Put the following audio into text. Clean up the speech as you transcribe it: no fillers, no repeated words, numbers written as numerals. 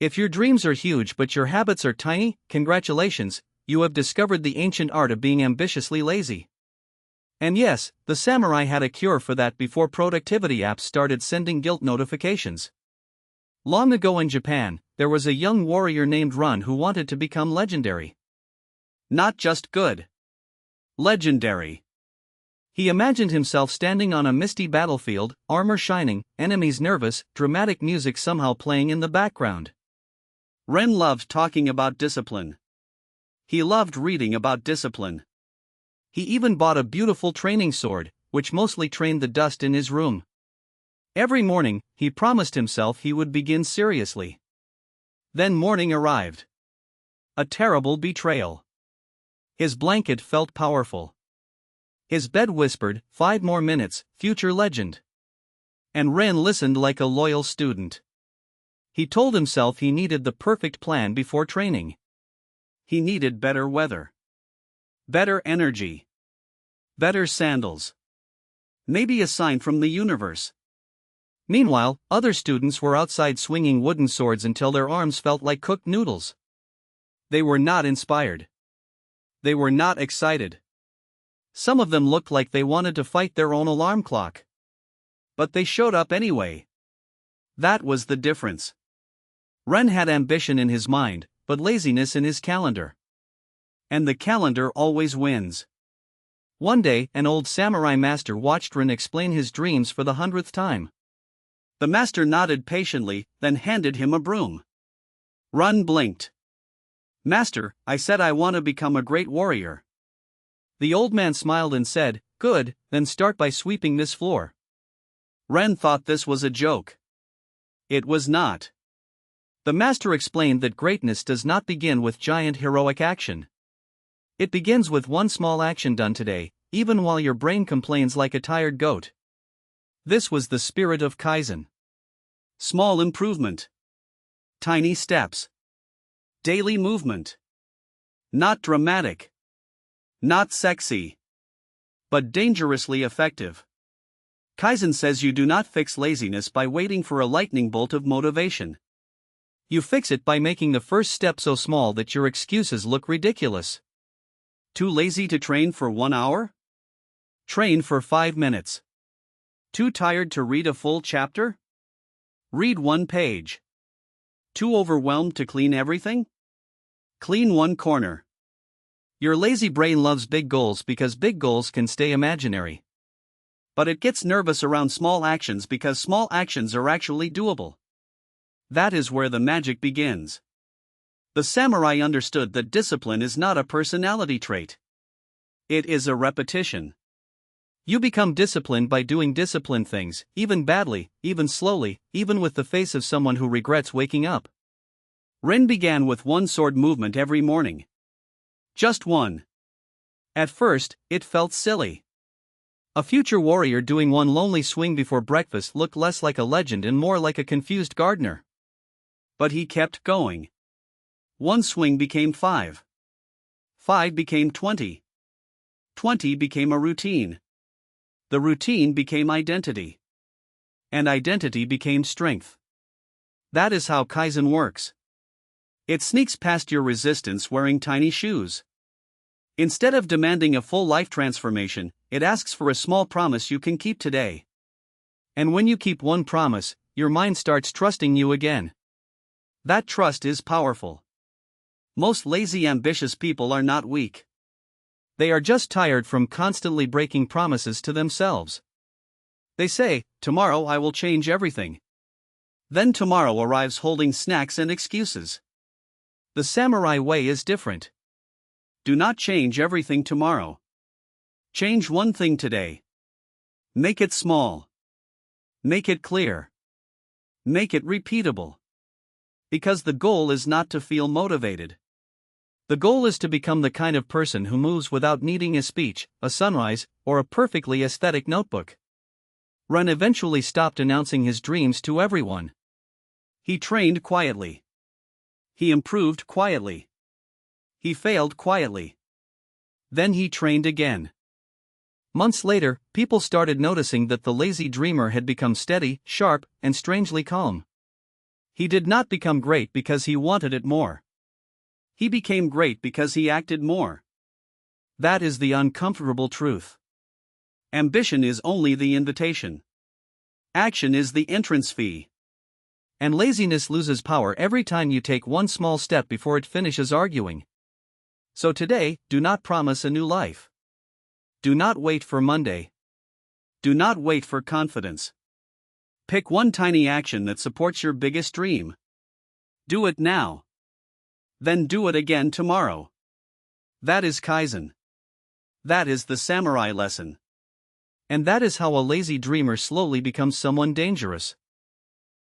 If your dreams are huge but your habits are tiny, congratulations, you have discovered the ancient art of being ambitiously lazy. And yes, the samurai had a cure for that before productivity apps started sending guilt notifications. Long ago in Japan, there was a young warrior named Run who wanted to become legendary. Not just good. Legendary. He imagined himself standing on a misty battlefield, armor shining, enemies nervous, dramatic music somehow playing in the background. Ren loved talking about discipline. He loved reading about discipline. He even bought a beautiful training sword, which mostly trained the dust in his room. Every morning, he promised himself he would begin seriously. Then morning arrived. A terrible betrayal. His blanket felt powerful. His bed whispered, 5 more minutes, future legend. And Ren listened like a loyal student. He told himself he needed the perfect plan before training. He needed better weather. Better energy. Better sandals. Maybe a sign from the universe. Meanwhile, other students were outside swinging wooden swords until their arms felt like cooked noodles. They were not inspired. They were not excited. Some of them looked like they wanted to fight their own alarm clock. But they showed up anyway. That was the difference. Ren had ambition in his mind, but laziness in his calendar. And the calendar always wins. One day, an old samurai master watched Ren explain his dreams for the 100th time. The master nodded patiently, then handed him a broom. Ren blinked. "Master, I said I want to become a great warrior." The old man smiled and said, "Good, then start by sweeping this floor." Ren thought this was a joke. It was not. The master explained that greatness does not begin with giant heroic action. It begins with one small action done today, even while your brain complains like a tired goat. This was the spirit of Kaizen. Small improvement. Tiny steps. Daily movement. Not dramatic. Not sexy. But dangerously effective. Kaizen says you do not fix laziness by waiting for a lightning bolt of motivation. You fix it by making the first step so small that your excuses look ridiculous. Too lazy to train for 1 hour? Train for 5 minutes. Too tired to read a full chapter? Read 1 page. Too overwhelmed to clean everything? Clean 1 corner. Your lazy brain loves big goals because big goals can stay imaginary. But it gets nervous around small actions because small actions are actually doable. That is where the magic begins. The samurai understood that discipline is not a personality trait. It is a repetition. You become disciplined by doing disciplined things, even badly, even slowly, even with the face of someone who regrets waking up. Ren began with 1 sword movement every morning. Just 1. At first, it felt silly. A future warrior doing 1 lonely swing before breakfast looked less like a legend and more like a confused gardener. But he kept going. 1 swing became 5. 5 became 20. 20 became a routine. The routine became identity. And identity became strength. That is how Kaizen works. It sneaks past your resistance wearing tiny shoes. Instead of demanding a full life transformation, it asks for a small promise you can keep today. And when you keep 1 promise, your mind starts trusting you again. That trust is powerful. Most lazy, ambitious people are not weak. They are just tired from constantly breaking promises to themselves. They say, "Tomorrow I will change everything." Then tomorrow arrives holding snacks and excuses. The samurai way is different. Do not change everything tomorrow. Change 1 thing today. Make it small. Make it clear. Make it repeatable. Because the goal is not to feel motivated. The goal is to become the kind of person who moves without needing a speech, a sunrise, or a perfectly aesthetic notebook. Ren eventually stopped announcing his dreams to everyone. He trained quietly. He improved quietly. He failed quietly. Then he trained again. Months later, people started noticing that the lazy dreamer had become steady, sharp, and strangely calm. He did not become great because he wanted it more. He became great because he acted more. That is the uncomfortable truth. Ambition is only the invitation. Action is the entrance fee. And laziness loses power every time you take one small step before it finishes arguing. So today, do not promise a new life. Do not wait for Monday. Do not wait for confidence. Pick one tiny action that supports your biggest dream. Do it now. Then do it again tomorrow. That is Kaizen. That is the samurai lesson. And that is how a lazy dreamer slowly becomes someone dangerous.